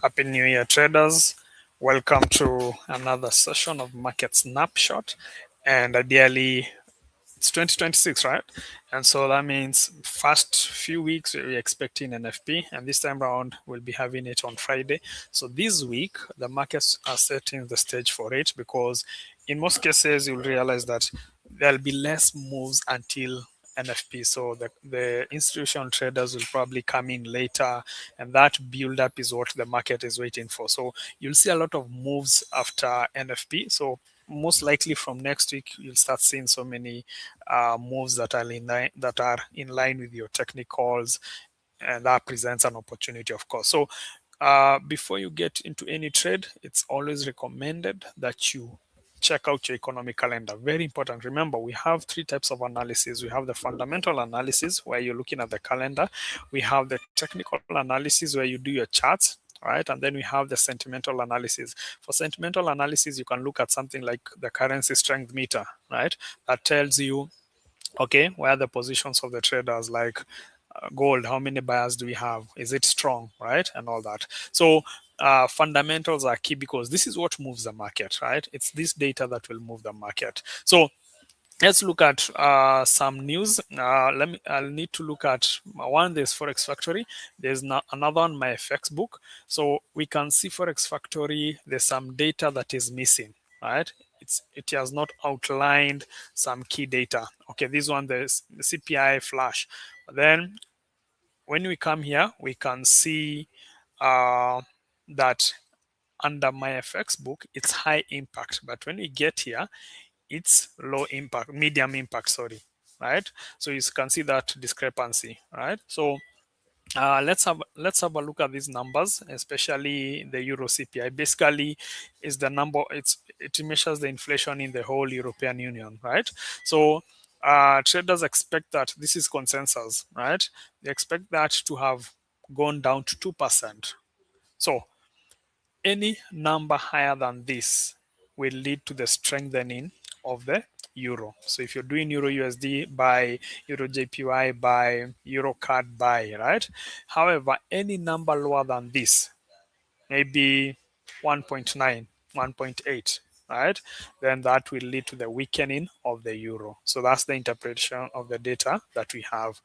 Happy New Year, traders. Welcome to another session of Market Snapshot. And ideally, it's 2026, right? And so that means first few weeks we're expecting NFP, and this time around we'll be having it on Friday. So this week the markets are setting the stage for it, because in most cases you'll realize that there'll be less moves until NFP. So the institutional traders will probably come in later, and that build up is what the market is waiting for. So you'll see a lot of moves after NFP. So most likely from next week you'll start seeing so many moves that are in line with your technicals, and that presents an opportunity, of course. So before you get into any trade, it's always recommended that you check out your economic calendar. Very important. Remember, we have three types of analysis. We have the fundamental analysis, where you're looking at the calendar. We have the technical analysis, where you do your charts, right? And then we have the sentimental analysis. For sentimental analysis, you can look at something like the currency strength meter, right? That tells you, okay, where are the positions of the traders, like gold, how many buyers do we have, is it strong, right, and all that. So fundamentals are key, because this is what moves the market, right? It's this data that will move the market. So let's look at some news. I'll need to look at one. There's Forex Factory. There's another on my FX book. So we can see Forex Factory, there's some data that is missing, right? It has not outlined some key data. Okay, this one, the CPI flash. But then when we come here, we can see that under my FX book, it's high impact. But when we get here, it's low impact, medium impact, sorry, right? So you can see that discrepancy, right? So let's have a look at these numbers, especially the Euro CPI. Basically, is the number, it measures the inflation in the whole European Union, right? So traders expect that, this is consensus, right? They expect that to have gone down to 2%. So any number higher than this will lead to the strengthening of the euro. So if you're doing Euro USD, buy Euro JPY, buy Euro CAD, buy, right? However, any number lower than this, maybe 1.9, 1.8, right? Then that will lead to the weakening of the euro. So that's the interpretation of the data that we have.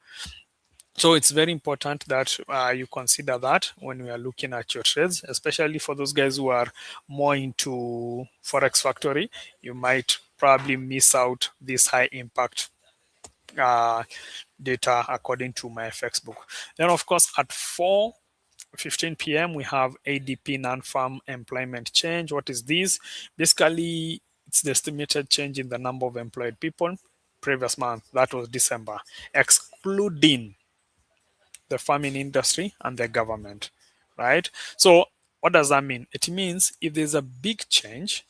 So it's very important that you consider that when we are looking at your trades, especially for those guys who are more into Forex Factory. You might probably miss out this high impact data according to my FX book. Then, of course, at 4:15 p.m., we have ADP non-farm employment change. What is this? Basically, it's the estimated change in the number of employed people previous month. That was December, excluding the farming industry and the government, right? So what does that mean? It means if there's a big change,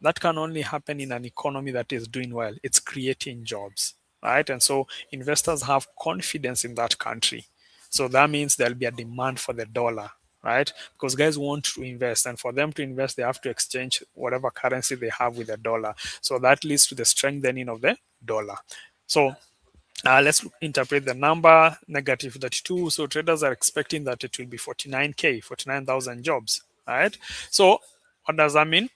that can only happen in an economy that is doing well. It's creating jobs, right? And so investors have confidence in that country. So that means there'll be a demand for the dollar, right? Because guys want to invest, and for them to invest, they have to exchange whatever currency they have with the dollar. So that leads to the strengthening of the dollar. So let's interpret the number negative 32. So traders are expecting that it will be 49K, 49,000 jobs, right? So what does that mean?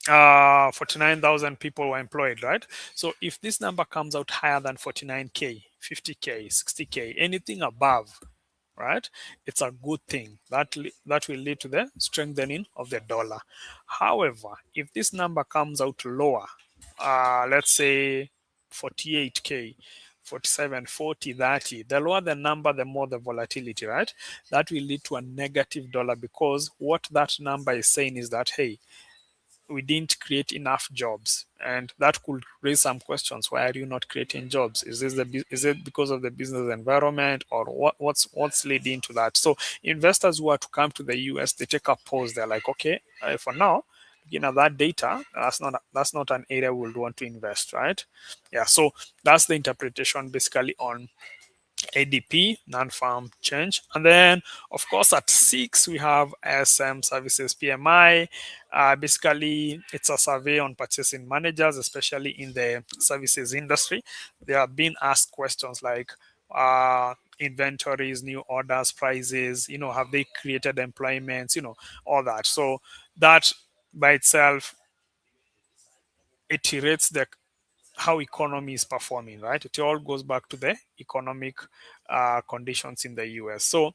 49,000 people were employed, right? So if this number comes out higher than 49K, 50K, 60K, anything above, right, it's a good thing. That will lead to the strengthening of the dollar. However, if this number comes out lower, let's say 48K, 47, 40, 30, the lower the number, the more the volatility, right? That will lead to a negative dollar, because what that number is saying is that, hey, we didn't create enough jobs, and that could raise some questions. Why are you not creating jobs? Is it because of the business environment, or what's leading to that? So investors who are to come to the US, they take a pause. They're like, okay, for now, that data, that's not an area we'll want to invest, right? Yeah, so that's the interpretation basically on ADP, non-farm change. And then, of course, at 6, we have ISM Services PMI. Basically, it's a survey on purchasing managers, especially in the services industry. They are being asked questions like, inventories, new orders, prices, have they created employments, all that. So that by itself, it rates the how economy is performing, right? It all goes back to the economic conditions in the US. So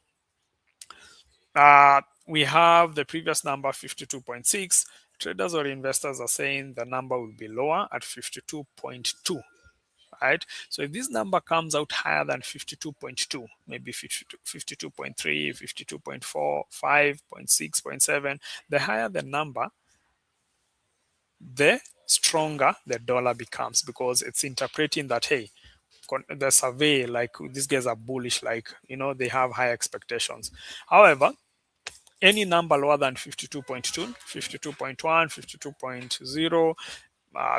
we have the previous number 52.6. Traders or investors are saying the number will be lower at 52.2, right? So if this number comes out higher than 52.2, maybe 52, 52.3, 52.4, 5.6, 0.7, the higher the number, the stronger the dollar becomes, because it's interpreting that, hey, the survey, like, these guys are bullish, like, they have high expectations. However, any number lower than 52.2, 52.1, 52.0,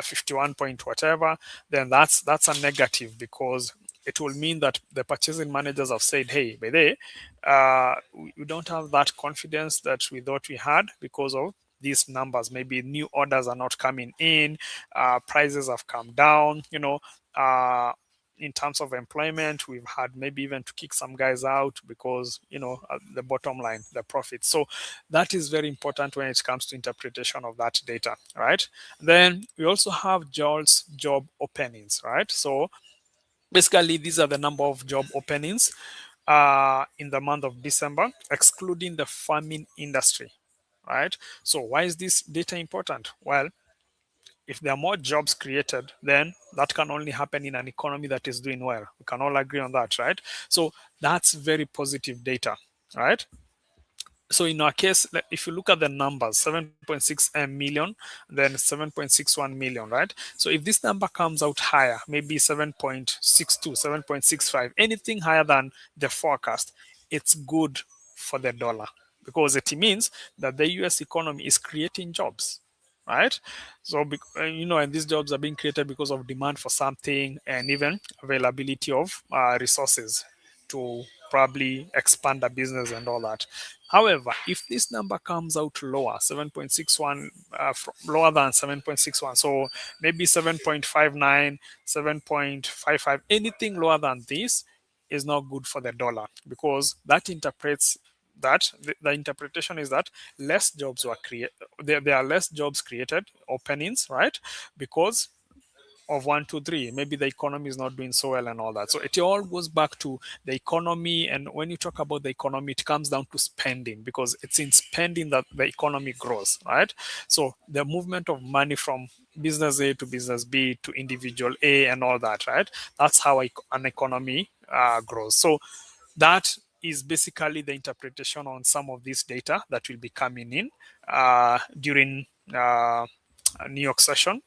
51 point whatever, then that's a negative, because it will mean that the purchasing managers have said, hey, by the way, we don't have that confidence that we thought we had because of these numbers. Maybe new orders are not coming in, prices have come down, in terms of employment, we've had maybe even to kick some guys out because, the bottom line, the profit. So that is very important when it comes to interpretation of that data, right? Then we also have JOLTS job openings, right? So basically, these are the number of job openings in the month of December, excluding the farming industry, right? So why is this data important? Well, if there are more jobs created, then that can only happen in an economy that is doing well. We can all agree on that, right? So that's very positive data, right? So in our case, if you look at the numbers, 7.6 million, then 7.61 million, right? So if this number comes out higher, maybe 7.62, 7.65, anything higher than the forecast, it's good for the dollar, because it means that the US economy is creating jobs, right? So, and these jobs are being created because of demand for something, and even availability of resources to probably expand the business and all that. However, if this number comes out lower, 7.61, lower than 7.61, so maybe 7.59, 7.55, anything lower than this is not good for the dollar, because that interprets that the interpretation is that less jobs were created. There are less jobs created, openings, right? Because of 1, 2, 3, maybe the economy is not doing so well and all that. So it all goes back to the economy. And when you talk about the economy, it comes down to spending, because it's in spending that the economy grows, right? So the movement of money from business A to business B to individual A and all that, right? That's how an economy grows. So that is basically the interpretation on some of this data that will be coming in during New York session.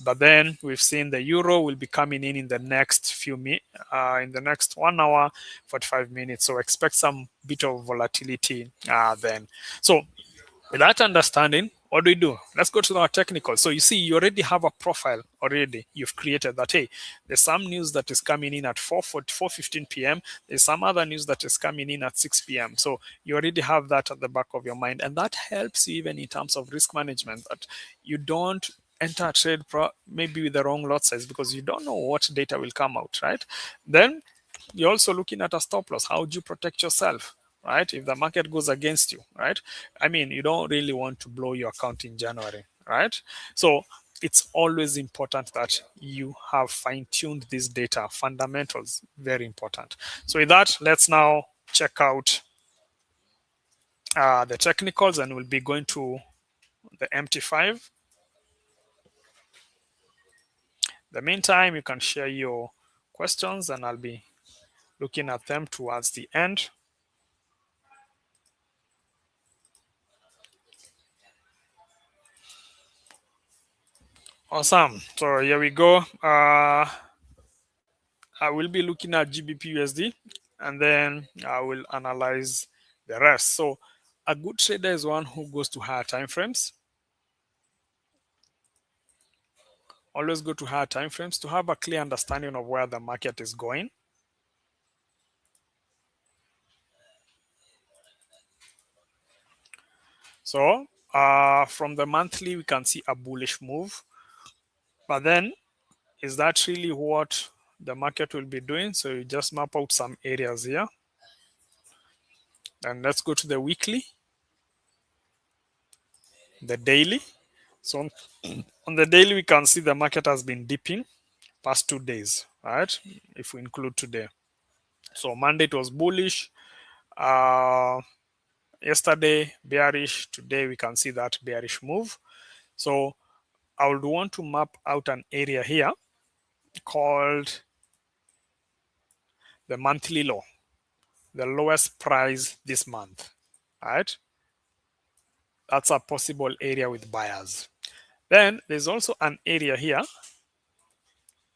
But then we've seen the euro will be coming in the next in the next 1 hour 45 minutes. So expect some bit of volatility then. So with that understanding, what do we do? Let's go to our technical. So you see, you already have a profile already. You've created that, hey, there's some news that is coming in at 4:15 p.m. There's some other news that is coming in at 6 p.m. So you already have that at the back of your mind. And that helps you even in terms of risk management, that you don't enter a trade maybe with the wrong lot size, because you don't know what data will come out, right? Then you're also looking at a stop loss. How do you protect yourself, right? If the market goes against you, right? I mean, you don't really want to blow your account in January, right? So it's always important that you have fine-tuned this data. Fundamentals, very important. So with that, let's now check out the technicals, and we'll be going to the MT5. In the meantime, you can share your questions, and I'll be looking at them towards the end. Awesome. So here we go. I will be looking at GBP USD, and then I will analyze the rest. So a good trader is one who goes to higher time frames. Always go to higher time frames to have a clear understanding of where the market is going. So from the monthly, we can see a bullish move. But then, is that really what the market will be doing. So you just map out some areas here. And let's go to the weekly, the daily. So on the daily, we can see the market has been dipping past 2 days, right? If we include today. So Monday it was bullish. Yesterday bearish. Today we can see that bearish move. So I would want to map out an area here called the monthly low, the lowest price this month, right? That's a possible area with buyers. Then there's also an area here,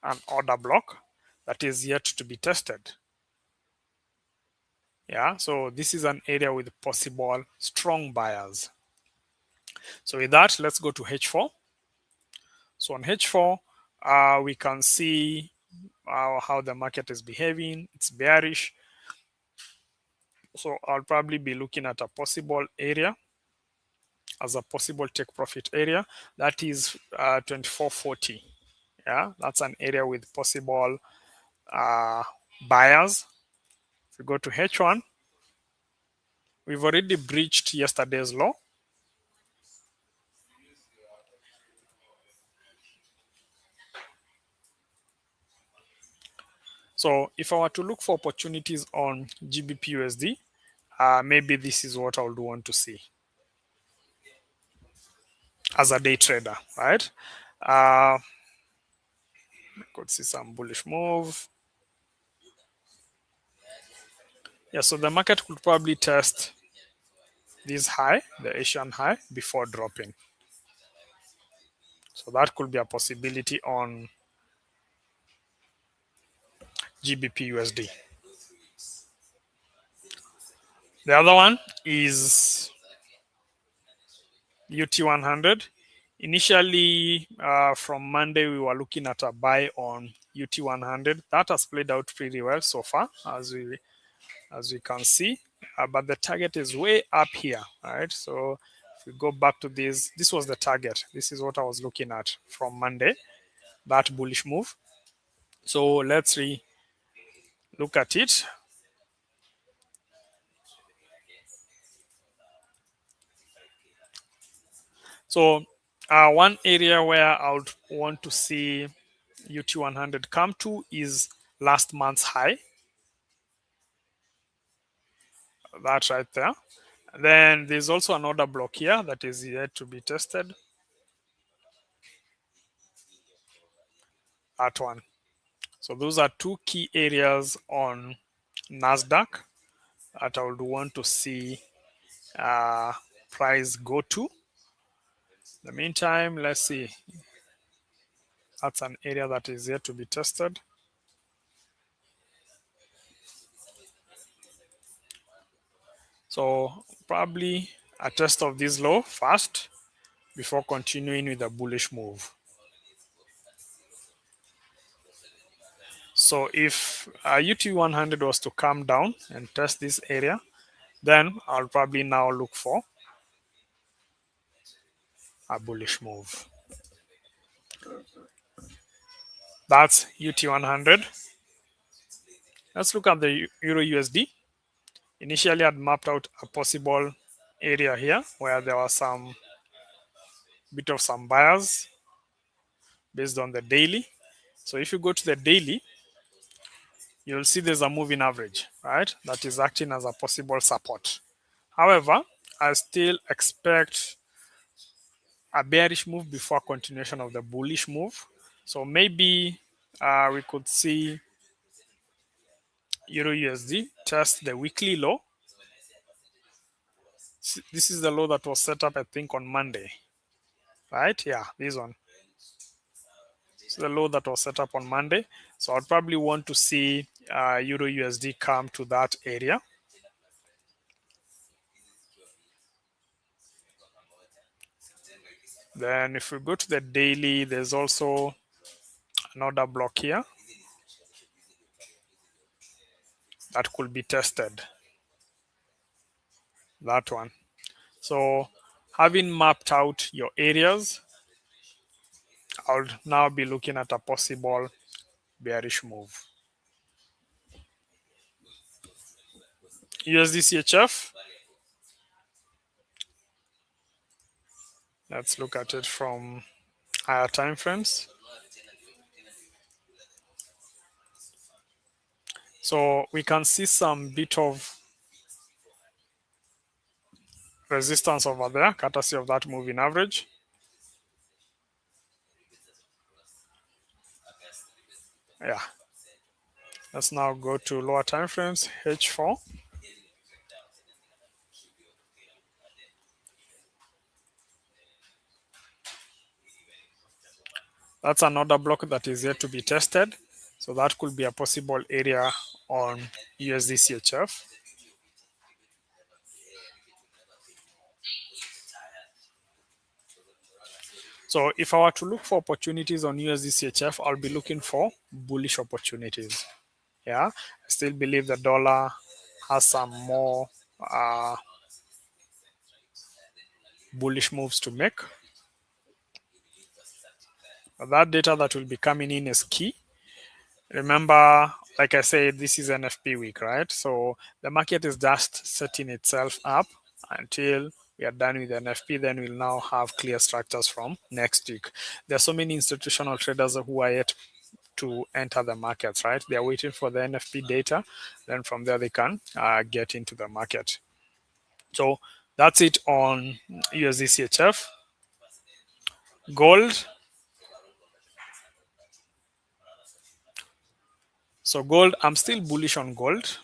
an order block that is yet to be tested. Yeah, so this is an area with possible strong buyers. So with that, let's go to H4. So on H4, we can see how the market is behaving. It's bearish. So I'll probably be looking at a possible area as a possible take profit area. That is 2440. Yeah, that's an area with possible buyers. If we go to H1, we've already breached yesterday's low. So if I were to look for opportunities on GBP USD, maybe this is what I would want to see as a day trader, right? Could see some bullish move. Yeah, so the market could probably test this high, the Asian high, before dropping. So that could be a possibility on GBP USD. The other one is UT 100. Initially, from Monday, we were looking at a buy on UT 100. That has played out pretty well so far, as we can see. But the target is way up here, right? So if we go back to this was the target. This is what I was looking at from Monday, that bullish move. So let's look at it. So one area where I would want to see UT 100 come to is last month's high. That right there. Then there's also an order block here that is yet to be tested. That one. So those are two key areas on NASDAQ that I would want to see price go to. In the meantime, let's see. That's an area that is yet to be tested. So probably a test of this low first before continuing with a bullish move. So if UT 100 was to come down and test this area, then I'll probably now look for a bullish move. That's UT 100. Let's look at the Euro USD. Initially, I'd mapped out a possible area here where there was some bit of some buyers based on the daily. So if you go to the daily, you'll see there's a moving average, right? That is acting as a possible support. However, I still expect a bearish move before continuation of the bullish move. So maybe we could see Euro USD test the weekly low. This is the low that was set up, I think, on Monday, right? Yeah, this one. It's the low that was set up on Monday. So I'd probably want to see Euro USD come to that area. Then if we go to the daily, there's also another block here that could be tested. That one. So having mapped out your areas, I'll now be looking at a possible bearish move. USD CHF. Let's look at it from higher time frames. So we can see some bit of resistance over there, courtesy of that moving average. Yeah. Let's now go to lower time frames, H4. That's another block that is yet to be tested. So that could be a possible area on USD CHF. So if I were to look for opportunities on USD CHF, I'll be looking for bullish opportunities. Yeah, I still believe the dollar has some more bullish moves to make. That data that will be coming in is key. Remember, like I said, this is NFP week, right? So the market is just setting itself up until we are done with NFP. Then we'll now have clear structures from next week. There are so many institutional traders who are yet to enter the markets, right? They are waiting for the NFP data. Then from there, they can get into the market. So that's it on USD CHF. Gold. So gold, I'm still bullish on gold.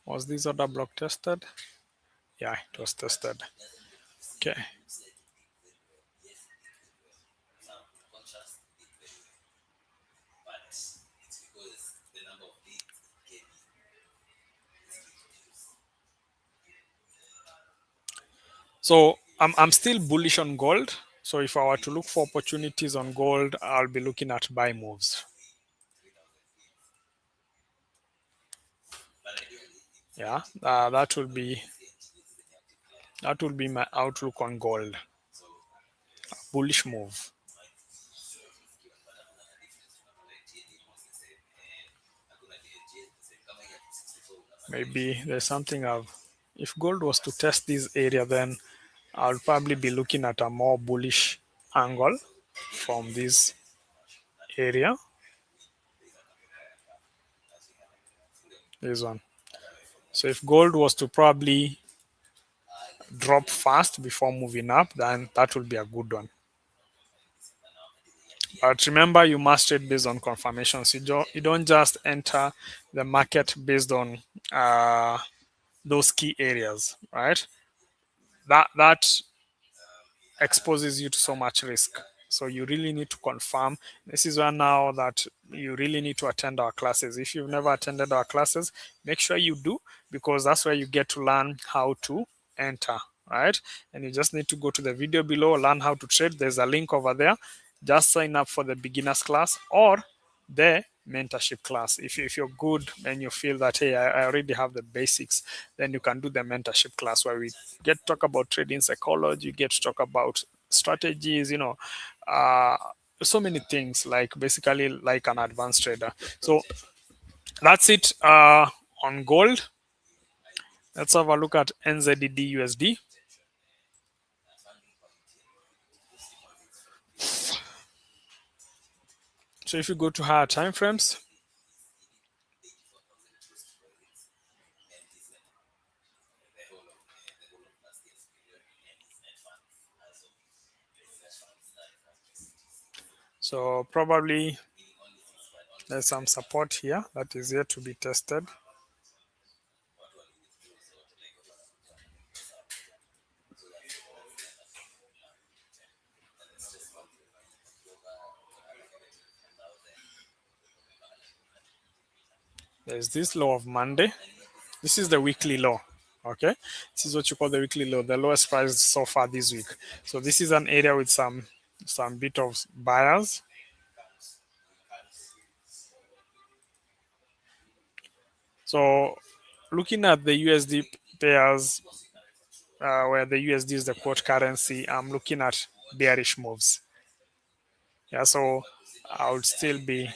Was this order block tested? Yeah, it was tested. Okay. So I'm still bullish on gold. So if I were to look for opportunities on gold, I'll be looking at buy moves. Yeah, that will be my outlook on gold. Bullish move. Maybe there's something I've. If gold was to test this area, then I'll probably be looking at a more bullish angle from this area. This one. So if gold was to probably drop fast before moving up, then that will be a good one. But remember, you must trade based on confirmations. You don't just enter the market based on those key areas, right? That exposes you to so much risk. So you really need to confirm. This is where now that you really need to attend our classes. If you've never attended our classes, make sure you do, because that's where you get to learn how to enter, right? And you just need to go to the video below, learn how to trade. There's a link over there. Just sign up for the beginners class or the mentorship class. If you're good and you feel that, hey, I already have the basics, then you can do the mentorship class where we get to talk about trading psychology, get to talk about strategies, uh, so many things, like basically like an advanced trader. So that's it on gold. Let's have a look at NZD USD. So if you go to higher time frames, so probably there's some support here that is yet to be tested. There's this low of Monday. This is the weekly low. Okay, this is what you call the weekly low, the lowest price so far this week. So this is an area with some bit of buyers. So looking at the USD pairs, where the USD is the quote currency, I'm looking at bearish moves. Yeah, so I would still be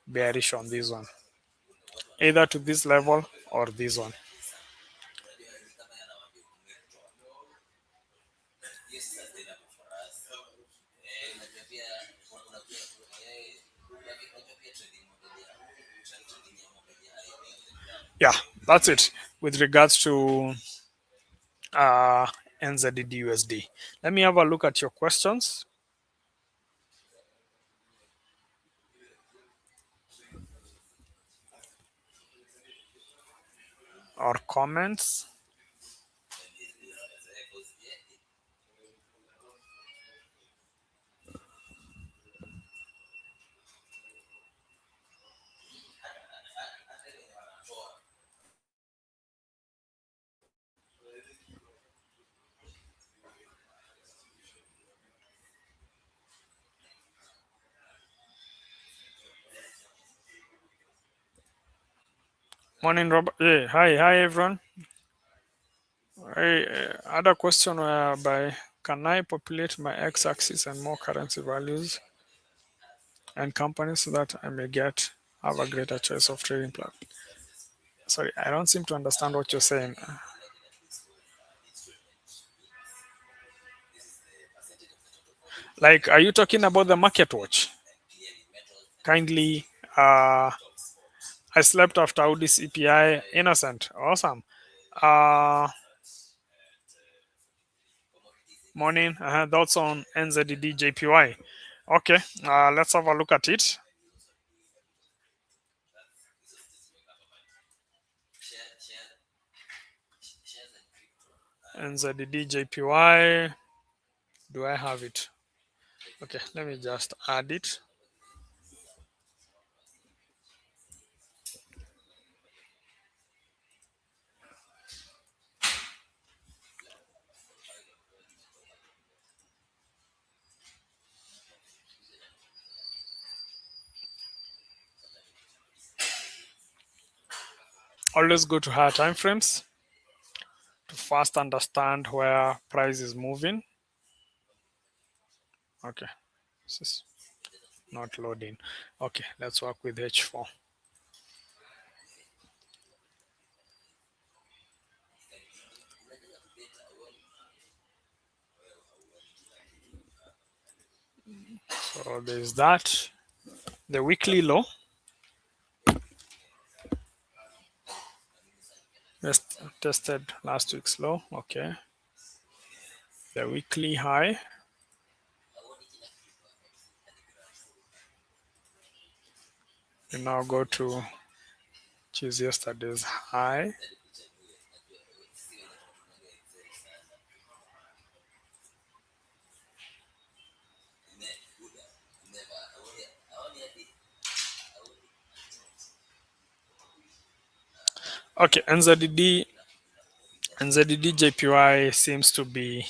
bearish on this one, either to this level or this one. Yeah, that's it with regards to uh, NZD USD. Let me have a look at your questions or comments. Morning, Robert. Hey, hi, everyone. I had a question whereby can I populate my x-axis and more currency values and companies so that I may have a greater choice of trading plan? Sorry, I don't seem to understand what you're saying. Like, are you talking about the market watch? Kindly, I slept after Audi CPI. Innocent, awesome. Uh, Morning. Thoughts on NZD JPY? Okay, let's have a look at it. NZD JPY. Do I have it? Okay, let me just add it. Always go to higher time frames to first understand where price is moving. Okay, this is not loading. Okay, let's work with H4. So there's that. The weekly low. Just tested last week's low. Okay. The weekly high. We now go to choose yesterday's high. Okay, NZD JPY seems to be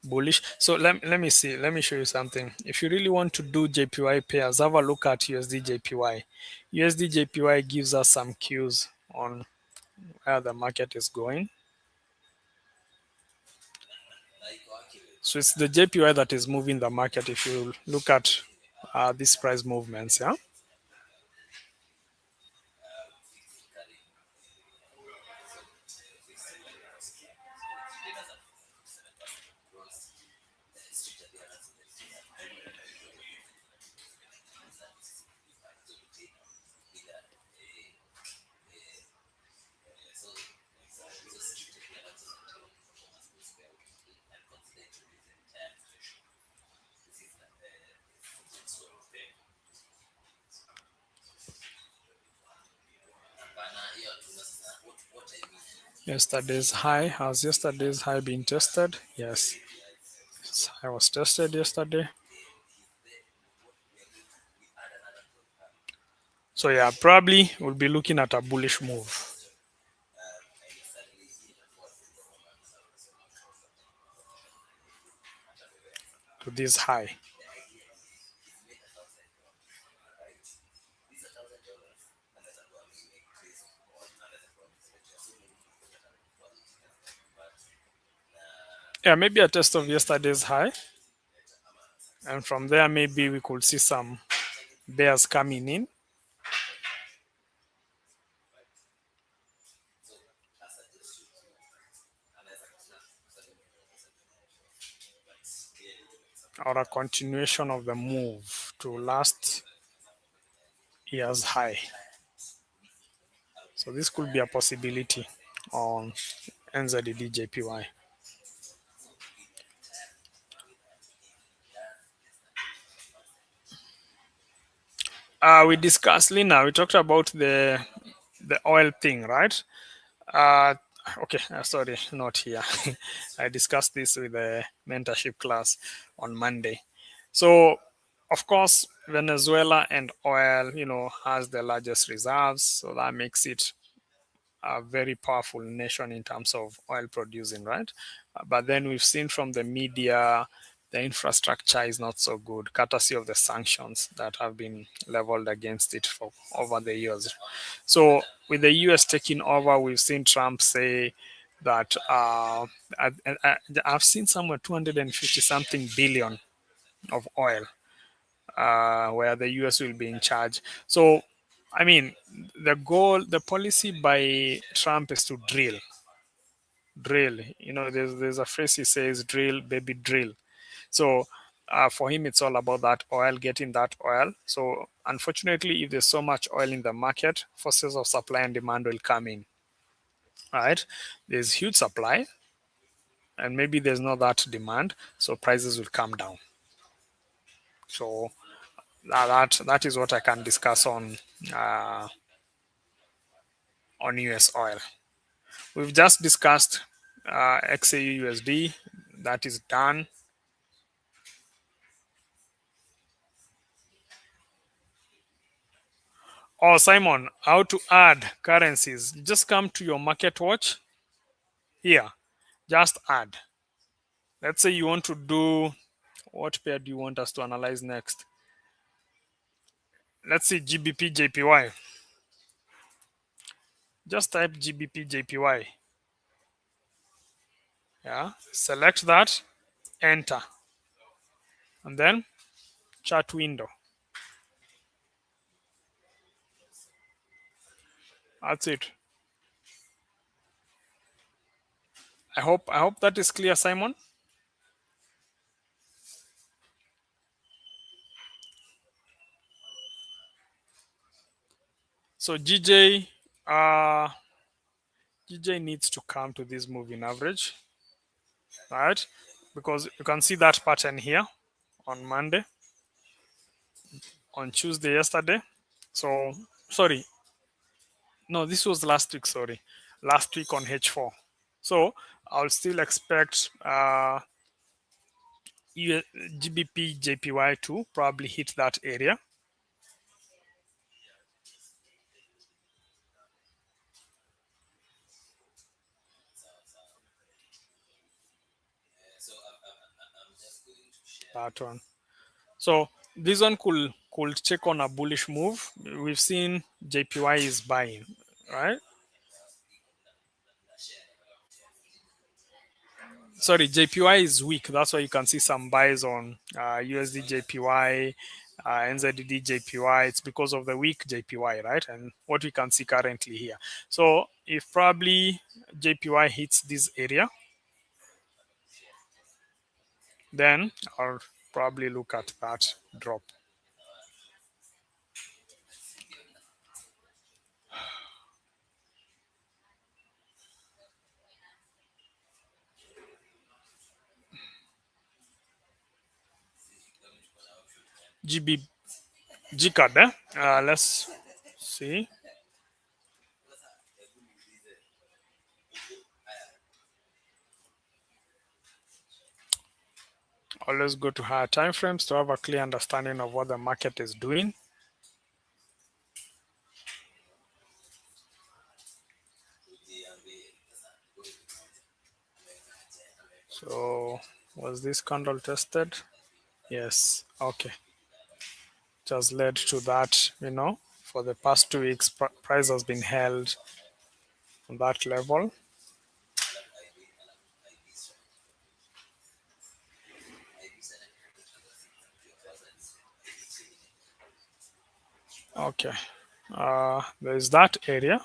bullish. So let me see. Let me show you something. If you really want to do JPY pairs, have a look at USD JPY. USD JPY gives us some cues on where the market is going. So it's the JPY that is moving the market. If you look at these price movements, yeah. Yesterday's high, has yesterday's high been tested? Yes, I was tested yesterday. So yeah, probably we'll be looking at a bullish move to this high. Yeah, maybe a test of yesterday's high. And from there, maybe we could see some bears coming in. Or a continuation of the move to last year's high. So this could be a possibility on NZD JPY. We discussed, Lina, we talked about the oil thing, right? Uh, okay, sorry, not here. I discussed this with the mentorship class on Monday. So, of course, Venezuela and oil, has the largest reserves, so that makes it a very powerful nation in terms of oil producing, right? But then we've seen from the media the infrastructure is not so good, courtesy of the sanctions that have been leveled against it for over the years. So with the US taking over, we've seen Trump say that I've seen somewhere 250 something billion of oil, where the US will be in charge. So, I mean, the policy by Trump is to drill. There's a phrase he says, "Drill, baby, drill." So, for him, it's all about that oil, getting that oil. So, unfortunately, if there's so much oil in the market, forces of supply and demand will come in. Right? There's huge supply, and maybe there's not that demand, so prices will come down. So that is what I can discuss uh, on US oil. We've just discussed XAU USD. That is done. Oh, Simon, how to add currencies? Just come to your market watch here. Just add. Let's say you want to do, what pair do you want us to analyze next? Let's see GBP JPY. Just type GBP JPY. Yeah. Select that, enter, and then chart window. That's it. I hope that is clear, Simon. So GJ needs to come to this moving average, right? Because you can see that pattern here on Monday, on Tuesday yesterday. So sorry, no, this was last week. Sorry, last week on H4. So I'll still expect GBP JPY to probably hit that area. That one. So this one could take on a bullish move. We've seen JPY is buying, right? Sorry, JPY is weak. That's why you can see some buys on USD JPY, NZD JPY. It's because of the weak JPY, right? And what we can see currently here. So if probably JPY hits this area, then I'll probably look at that drop. GB GCAD, let's see. Always go to higher time frames to have a clear understanding of what the market is doing. So was this candle tested? Yes. Okay. It has led to that, for the past 2 weeks, price has been held on that level. Okay, there's that area.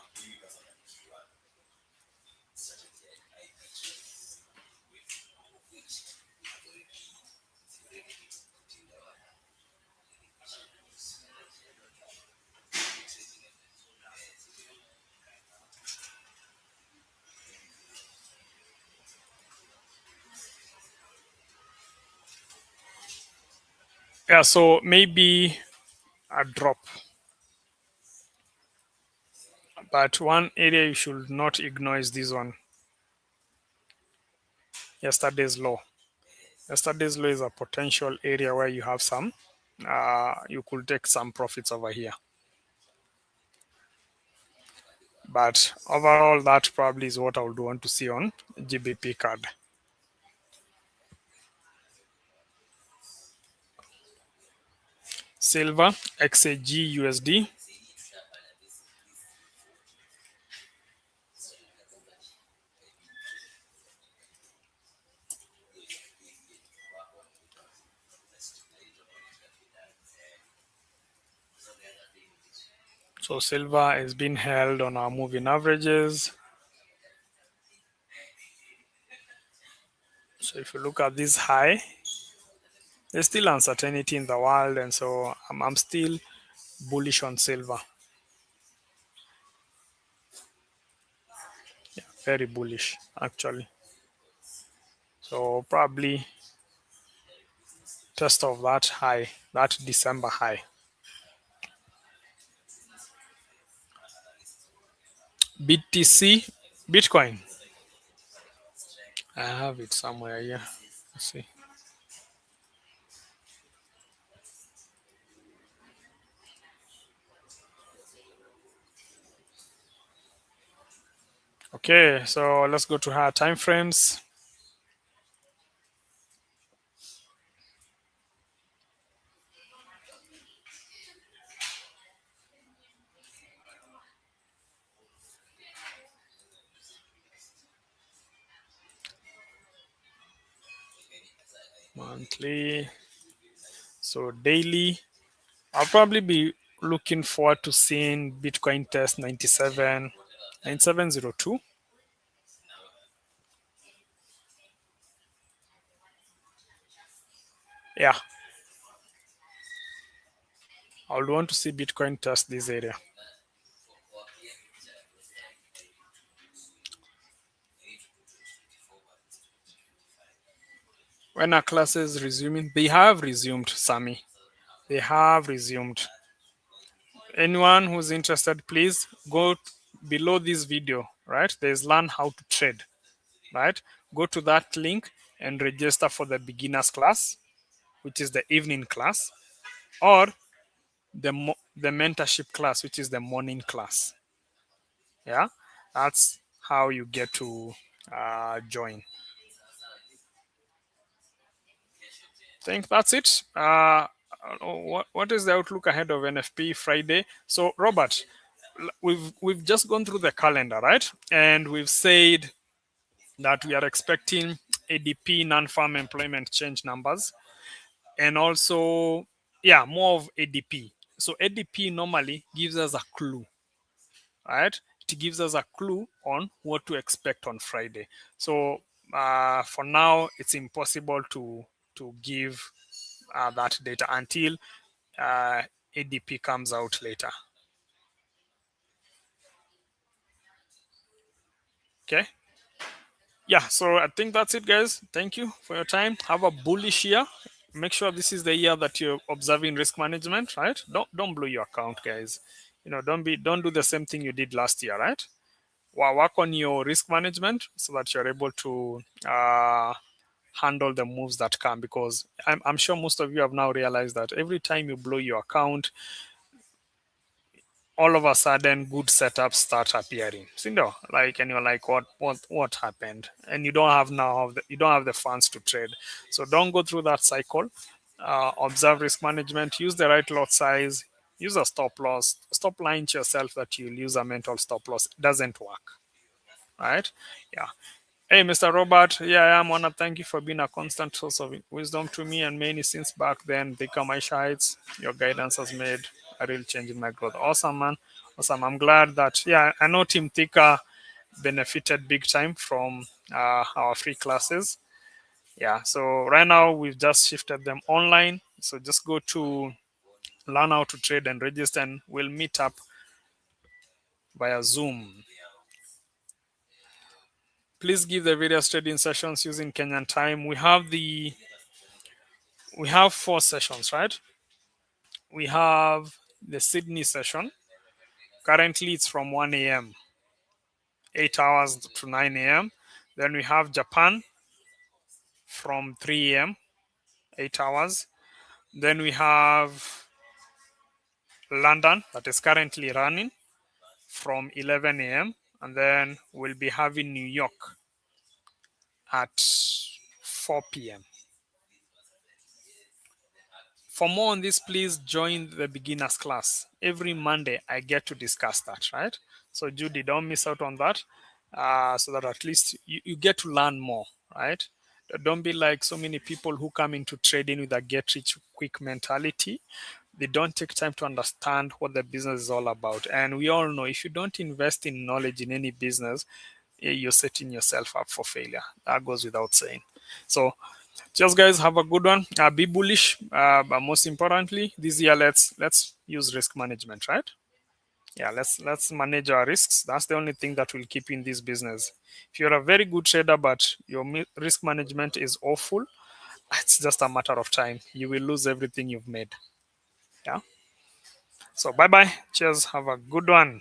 Yeah, so maybe a drop. But one area you should not ignore is this one, yesterday's low. Yesterday's low is a potential area where you have some, you could take some profits over here. But overall, that probably is what I would want to see on GBP card. Silver, XAG USD. So silver is being held on our moving averages. So if you look at this high, there's still uncertainty in the world, and so I'm still bullish on silver. Yeah, very bullish actually. So probably test of that high, that December high. BTC, Bitcoin. I have it somewhere here. Let's see. Okay, so let's go to higher time frames. Monthly. So daily, I'll probably be looking forward to seeing Bitcoin test 9702. Yeah, I would want to see Bitcoin test this area. When are classes resuming? They have resumed, Sami. They have resumed. Anyone who's interested, please go below this video, right? There's learn how to trade, right? Go to that link and register for the beginners class, which is the evening class, or the mentorship class, which is the morning class. Yeah, that's how you get to join. I think that's it. What is the outlook ahead of NFP Friday? So, Robert, we've just gone through the calendar, right? And we've said that we are expecting ADP non-farm employment change numbers, and also, yeah, more of ADP. So ADP normally gives us a clue, right? It gives us a clue on what to expect on Friday. So for now, it's impossible to give that data until ADP comes out later. Okay. Yeah, so I think that's it, guys. Thank you for your time. Have a bullish year. Make sure this is the year that you're observing risk management, right? Don't blow your account, guys. Don't do the same thing you did last year, right? Work on your risk management so that you're able to handle the moves that come, because I'm sure most of you have now realized that every time you blow your account, all of a sudden good setups start appearing. So, like, and you're like, what happened? And you don't have the funds to trade. So don't go through that cycle. Observe risk management, use the right lot size, use a stop loss. Stop lying to yourself that you'll use a mental stop loss. It doesn't work. Right? Yeah. Hey, Mr. Robert. Yeah, I am wanna thank you for being a constant source of wisdom to me and many since back then. Become my Heights. Your guidance has made a real change in my growth. Awesome, man. Awesome. I'm glad that, yeah, I know Team Thika benefited big time from our free classes. Yeah, so right now we've just shifted them online. So just go to learn how to trade and register, and we'll meet up via Zoom. Please give the various trading sessions using Kenyan time. We have 4 sessions, right? We have the Sydney session. Currently it's from 1 a.m., 8 hours to 9 a.m. Then we have Japan from 3 a.m., 8 hours. Then we have London that is currently running from 11 a.m. And then we'll be having New York at 4 p.m. For more on this, please join the beginners class. Every Monday, I get to discuss that, right? So, Judy, don't miss out on that, so that at least you get to learn more, right? Don't be like so many people who come into trading with a get rich quick mentality. They don't take time to understand what the business is all about. And we all know if you don't invest in knowledge in any business, you're setting yourself up for failure. That goes without saying. So, just guys, have a good one. Be bullish, but most importantly, this year let's use risk management, right? Yeah, let's manage our risks. That's the only thing that will keep you in this business. If you're a very good trader but your risk management is awful, it's just a matter of time. You will lose everything you've made. Yeah. So bye bye. Cheers. Have a good one.